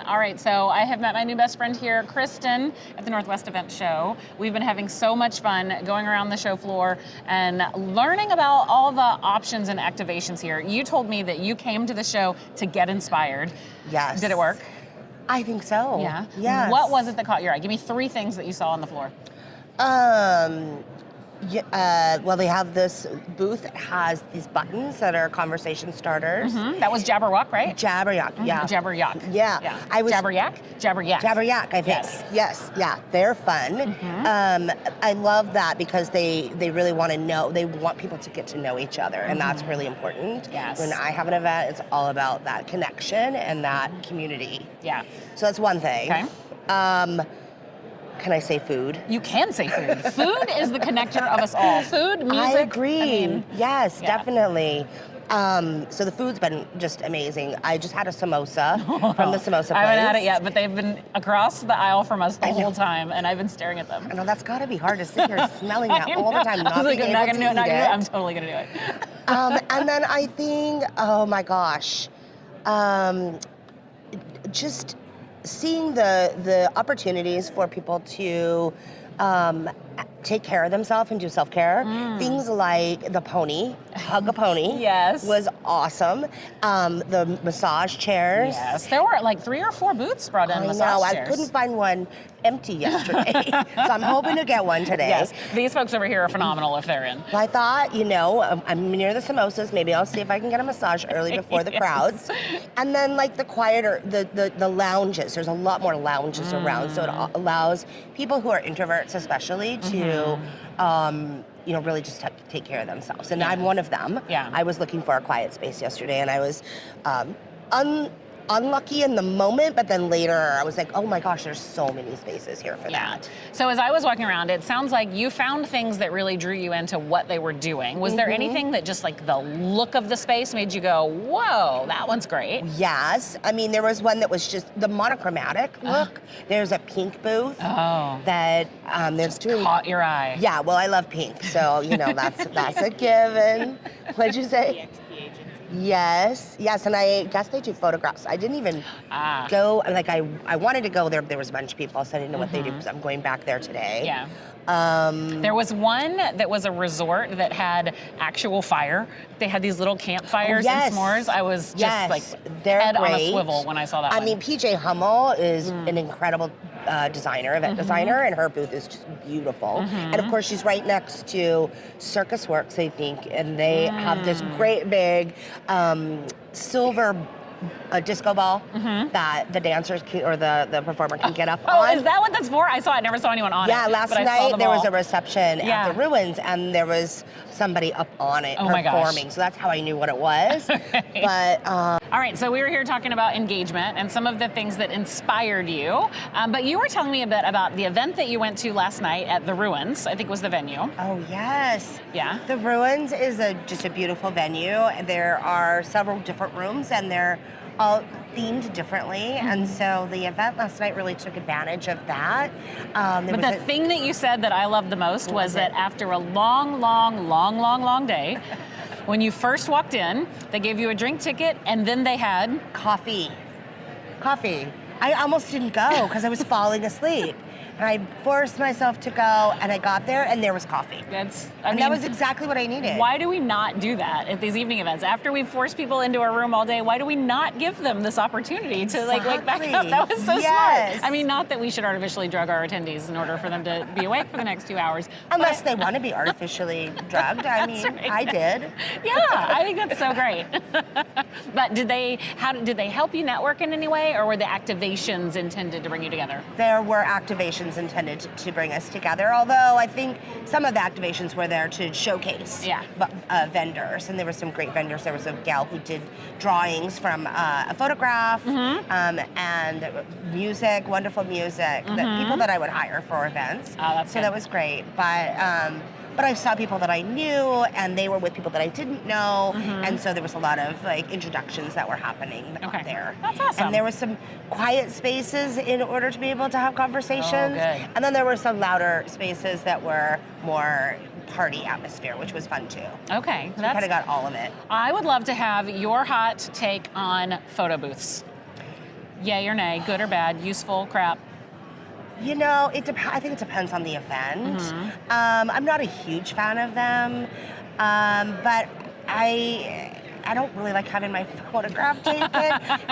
All right, so I have met my new best friend here, Kristin, at the Northwest Event Show. We've been having so much fun going around the show floor and learning about all the options and activations here. You told me that you came to the show to get inspired. Yes. Did it work? I think so. Yeah? Yes. What was it that caught your eye? Give me 3 things that you saw on the floor. Well, they have this booth that has these buttons that are conversation starters. That was Jabberwock, right? Jabberyak, yeah. Jabberyak. Yeah. Jabberyak? Jabberyak. Jabberyak, I think. Yes, yeah, they're fun. I love that because they really want to know, they want people to get to know each other, and that's really important. Yes. When I have an event, it's all about that connection and that community. Yeah. So that's one thing. Okay. Can I say food? You can say food. Food is the connector of us all. Food, music. I agree. Yes, yeah. Definitely. So the food's been just amazing. I just had a samosa from the samosa place. I haven't had it yet, but they've been across the aisle from us the whole time, and I've been staring at them. I know, that's gotta be hard to sit here smelling that all the time, not being able to eat it. I'm totally gonna do it. And then I think, oh my gosh, just seeing the opportunities for people to take care of themselves and do self-care. Things like the pony, hug a pony, yes, was awesome. The massage chairs. Yes, there were like 3 or 4 booths brought in massage chairs. I couldn't find one empty yesterday, so I'm hoping to get one today. Yes, these folks over here are phenomenal if they're in. But I thought, you know, I'm near the samosas, maybe I'll see if I can get a massage early before the crowds. And then like the quieter, the lounges, there's a lot more lounges around, so it allows people who are introverts especially to, you know, really just take care of themselves. And I'm one of them. Yeah. I was looking for a quiet space yesterday, and I was unlucky in the moment, but then later I was like, oh my gosh, there's so many spaces here for that. So as I was walking around, it sounds like you found things that really drew you into what they were doing. Was there anything that just like the look of the space made you go, whoa, that one's great? Yes. I mean, there was one that was just the monochromatic look. There's a pink booth that there's just caught your eye. Yeah, well, I love pink, so you know that's a given. What'd you say? Yes, and I guess they do photographs. I didn't even go, like I wanted to go there, but there was a bunch of people, so I didn't know what they do, because I'm going back there today. Yeah. There was one that was a resort that had actual fire. They had these little campfires and s'mores. I was just like head on a swivel when I saw that one. I mean, PJ Hummel is an incredible designer, event designer, and her booth is just beautiful. And of course, she's right next to Circus Works, I think, and they have this great big silver disco ball that the dancers or the performer can get up on. Oh, is that what that's for? I never saw anyone on it. Yeah, last night there was a reception at the Ruins, and there was somebody up on it performing. So that's how I knew what it was. But all right, so we were here talking about engagement and some of the things that inspired you. But you were telling me a bit about the event that you went to last night at the Ruins, I think was the venue. Oh, yes. Yeah. The Ruins is just a beautiful venue. There are several different rooms, and they're all themed differently, and so the event last night really took advantage of that. But the thing that you said that I loved the most was that after a long day, when you first walked in, they gave you a drink ticket, and then they had coffee. I almost didn't go because I was falling asleep. And I forced myself to go, and I got there, and there was coffee. I mean, that was exactly what I needed. Why do we not do that at these evening events? After we've forced people into a room all day, why do we not give them this opportunity to like back up? That was so smart. I mean, not that we should artificially drug our attendees in order for them to be awake for the next 2 hours. Unless they want to be artificially drugged. I mean, right. I did. Yeah, I think that's so great. But did they help you network in any way, or were the activations intended to bring you together? There were activations intended to bring us together, although I think some of the activations were there to showcase vendors, and there were some great vendors. There was a gal who did drawings from a photograph and music, wonderful music, people that I would hire for events. Oh, that's so good. That was great. But I saw people that I knew, and they were with people that I didn't know, and so there was a lot of like introductions that were happening out there. That's awesome. And there was some quiet spaces in order to be able to have conversations. Oh, good. And then there were some louder spaces that were more party atmosphere, which was fun too. Okay. So we kind of got all of it. I would love to have your hot take on photo booths. Yay or nay, good or bad, useful, crap? You know, I think it depends on the event. I'm not a huge fan of them, but I don't really like having my photograph taken.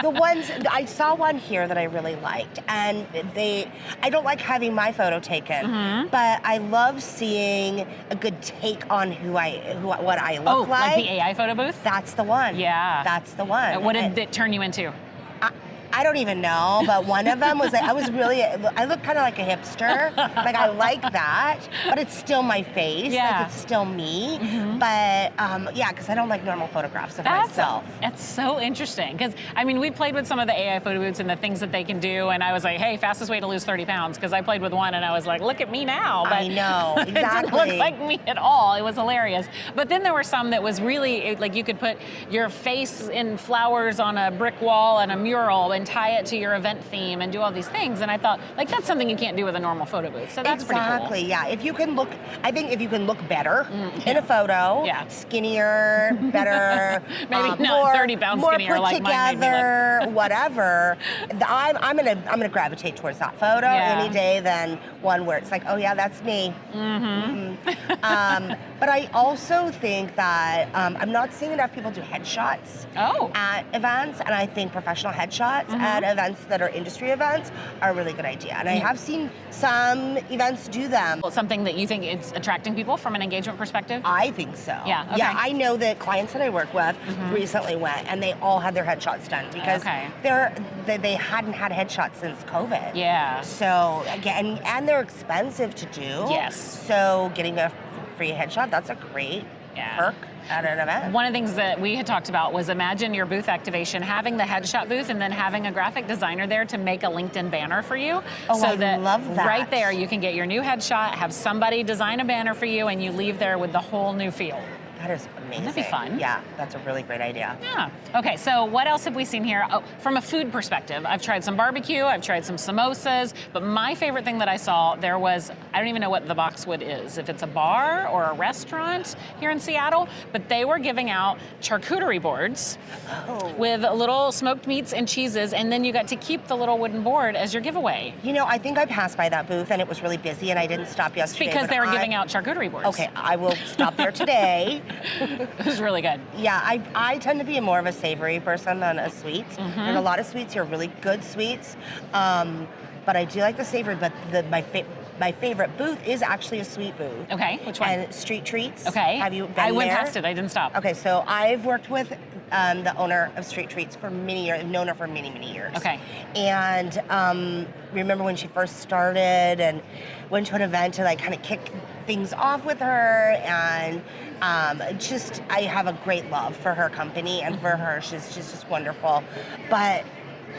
The ones, I saw one here that I really liked, and I don't like having my photo taken, but I love seeing a good take on what I look like. Like the AI photo booth? That's the one. Yeah. That's the one. What did it turn you into? I don't even know, but one of them was like, I look kind of like a hipster. Like, I like that, but it's still my face. Yeah. Like, it's still me. But, yeah, because I don't like normal photographs of myself. That's so interesting, because, I mean, we played with some of the AI photo booths and the things that they can do, and I was like, hey, fastest way to lose 30 pounds, because I played with one, and I was like, look at me now. But I know, exactly. It didn't look like me at all. It was hilarious. But then there were some that was really, like, you could put your face in flowers on a brick wall and a mural and tie it to your event theme and do all these things, and I thought, like, that's something you can't do with a normal photo booth, so that's pretty cool. Exactly, yeah. I think if you can look better in a photo, skinnier, better, maybe not 30 pounds more skinnier put like mine together, whatever, I'm gonna gravitate towards that photo any day than one where it's like, oh yeah, that's me. But I also think that I'm not seeing enough people do headshots at events, and I think professional headshots at events that are industry events are a really good idea. And I have seen some events do them. Something that you think is attracting people from an engagement perspective? I think so. Yeah, okay. Yeah, I know that clients that I work with recently went, and they all had their headshots done because they hadn't had headshots since COVID. Yeah. So, again, and they're expensive to do. Yes. So getting a free headshot, that's a great perk at an event. One of the things that we had talked about was, imagine your booth activation, having the headshot booth and then having a graphic designer there to make a LinkedIn banner for you. Oh, I love that. Right there, you can get your new headshot, have somebody design a banner for you, and you leave there with the whole new feel. That is amazing. That'd be fun. Yeah, that's a really great idea. Yeah. Okay, so what else have we seen here? Oh, from a food perspective, I've tried some barbecue, I've tried some samosas, but my favorite thing that I saw there was, I don't even know what the Boxwood is, if it's a bar or a restaurant here in Seattle, but they were giving out charcuterie boards with little smoked meats and cheeses, and then you got to keep the little wooden board as your giveaway. You know, I think I passed by that booth and it was really busy and I didn't stop yesterday. It's because they were giving out charcuterie boards. Okay, I will stop there today. It was really good. Yeah, I tend to be more of a savory person than a sweets. There's a lot of sweets here, really good sweets, but I do like the savory. But my favorite booth is actually a sweet booth. Okay, which one? And Street Treats. Okay. Have you been I went there? past it. I didn't stop. Okay, so I've worked with the owner of Street Treats for many years. I've known her for many, many years. Okay. And remember when she first started and went to an event to like kind of kick things off with her, and I have a great love for her company and for her. She's just wonderful. But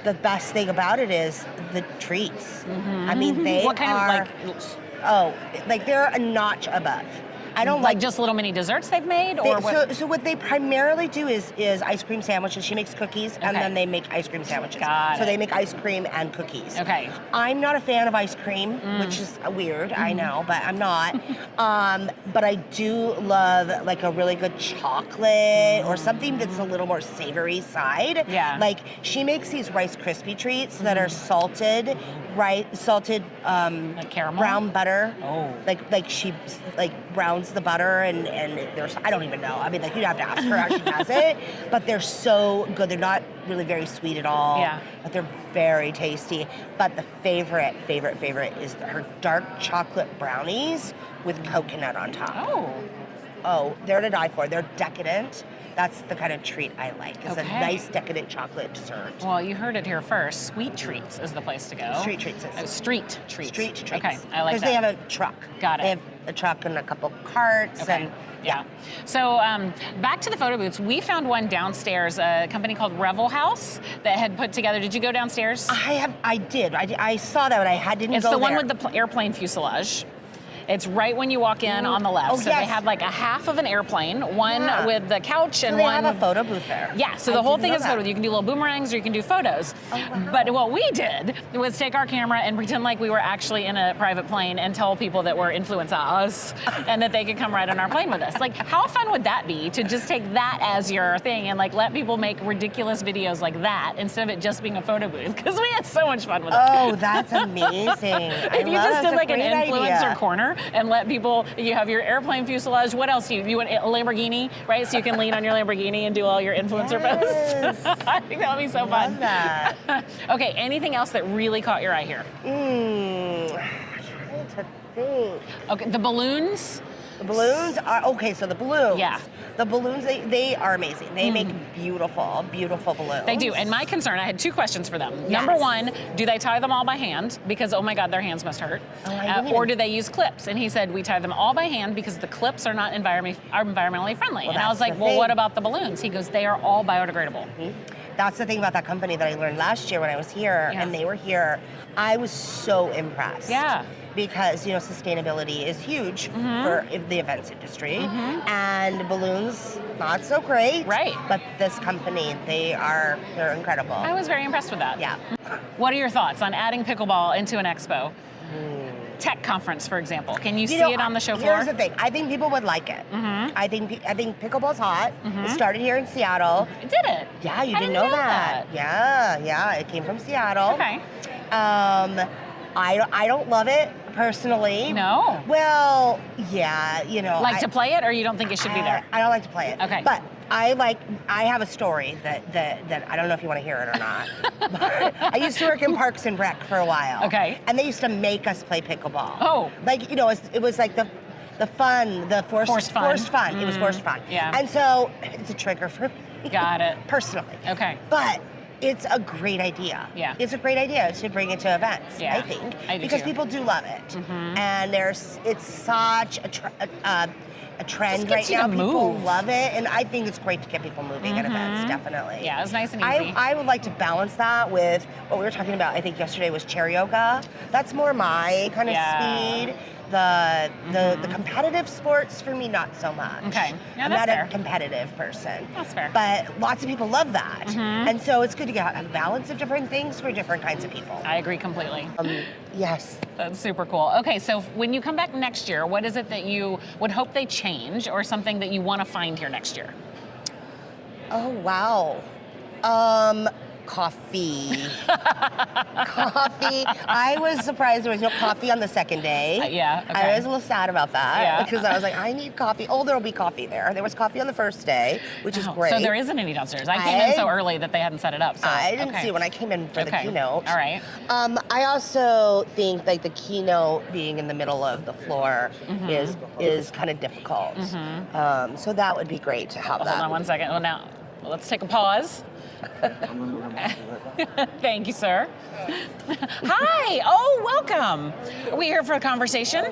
the best thing about it is the treats. I mean, they what kind are, of they're a notch above. I don't like just little mini desserts they've made, or what? So what they primarily do is ice cream sandwiches. She makes cookies, and then they make ice cream sandwiches. So they make ice cream and cookies. Okay. I'm not a fan of ice cream, which is weird, I know, but I'm not. But I do love like a really good chocolate or something that's a little more savory side. Yeah. Like she makes these Rice Krispie treats that are salted like caramel? brown butter. Oh. Like she browns the butter and there's, I don't even know. I mean, like you'd have to ask her how she does it, but they're so good. They're not really very sweet at all. Yeah. But they're very tasty. But the favorite is her dark chocolate brownies with coconut on top. Oh, they're to die for. They're decadent. That's the kind of treat I like. It's a nice decadent chocolate dessert. Well, you heard it here first. Sweet Treats is the place to go. Street Treats. Street Treats. Street Treats. Okay, I like that. Because they have a truck. Got it. They have a truck and a couple carts. Okay. And yeah. So back to the photo booths. We found one downstairs, a company called Revel House that had put together. Did you go downstairs? I did. I saw that, but I didn't go there. It's the one with the airplane fuselage. It's right when you walk in on the left. Oh, so yes. they have like a half of an airplane, one with the couch and So they one. have a photo booth there. Yeah, so I the whole didn't thing know is that. photos. You can do little boomerangs or you can do photos. Oh, wow. But what we did was take our camera and pretend like we were actually in a private plane and tell people that we're influencers and that they could come ride on our plane with us. Like, how fun would that be to just take that as your thing and like let people make ridiculous videos like that instead of it just being a photo booth? Because we had so much fun with it. Oh, that's amazing. If you just did like an influencer corner and let people, you have your airplane fuselage. What else you want? A Lamborghini, right? So you can lean on your Lamborghini and do all your influencer posts. I think that would be so fun. Love that. Okay, anything else that really caught your eye here? I'm trying to think. Okay, the balloons. The balloons are, okay, so the balloons. Yeah. The balloons, they are amazing. They make beautiful, beautiful balloons. They do, and my concern, I had two questions for them. Yes. Number one, do they tie them all by hand? Because, oh my God, their hands must hurt. Or do they use clips? And he said, we tie them all by hand because the clips are not environmentally friendly. Well, and I was that's like, the well, thing. what about the balloons? He goes, they are all biodegradable. That's the thing about that company that I learned last year when I was here, Yeah. and they were here. I was so impressed. Yeah. Because, you know, sustainability is huge for the events industry, and balloons, not so great. Right. But this company, they're incredible. I was very impressed with that. Yeah. What are your thoughts on adding pickleball into an expo? Tech conference, for example. Can you see it on the show floor? Here's the thing. I think people would like it. I think pickleball's hot. It started here in Seattle. Did it? Yeah, you I didn't didn't know know that. Yeah, it came from Seattle. Okay. I don't love it personally. No. Well, yeah, you know. Like to play it, or you don't think it should be there? I don't like to play it. Okay. But I have a story that I don't know if you want to hear it or not. But I used to work in Parks and Rec for a while. Okay. And they used to make us play pickleball. Oh. Like, you know, it was like the fun, the forced fun. It was forced fun. Yeah. And so it's a trigger for me. Got it. Personally. Okay. But it's a great idea. Yeah. It's a great idea to bring it to events, Yeah, I think. I do because too. people do love it. And it's such a trend Just right gets you now. to People move. love it, and I think it's great to get people moving at events, definitely. Yeah, it was nice and easy. I would like to balance that with what we were talking about, I think yesterday was chair yoga. That's more my kind of speed. The competitive sports, for me, not so much. Okay. Yeah, I'm that's not fair. a competitive person. That's fair. But lots of people love that. And so it's good to get a balance of different things for different kinds of people. I agree completely. Yes. That's super cool. Okay, so when you come back next year, what is it that you would hope they change or something that you want to find here next year? Oh, wow. Coffee. Coffee. I was surprised there was no coffee on the second day. Yeah, okay. I was a little sad about that. Yeah. Because I was like, I need coffee. Oh, there'll be coffee there. There was coffee on the first day, which is Oh, great. So there isn't any downstairs. I came in so early that they hadn't set it up. So I didn't see it when I came in for the keynote. All right. I also think like the keynote being in the middle of the floor is kind of difficult. So that would be great to have that. Hold on one second. Well, let's take a pause. Thank you, sir. Hi. Oh, welcome. Are we here for a conversation?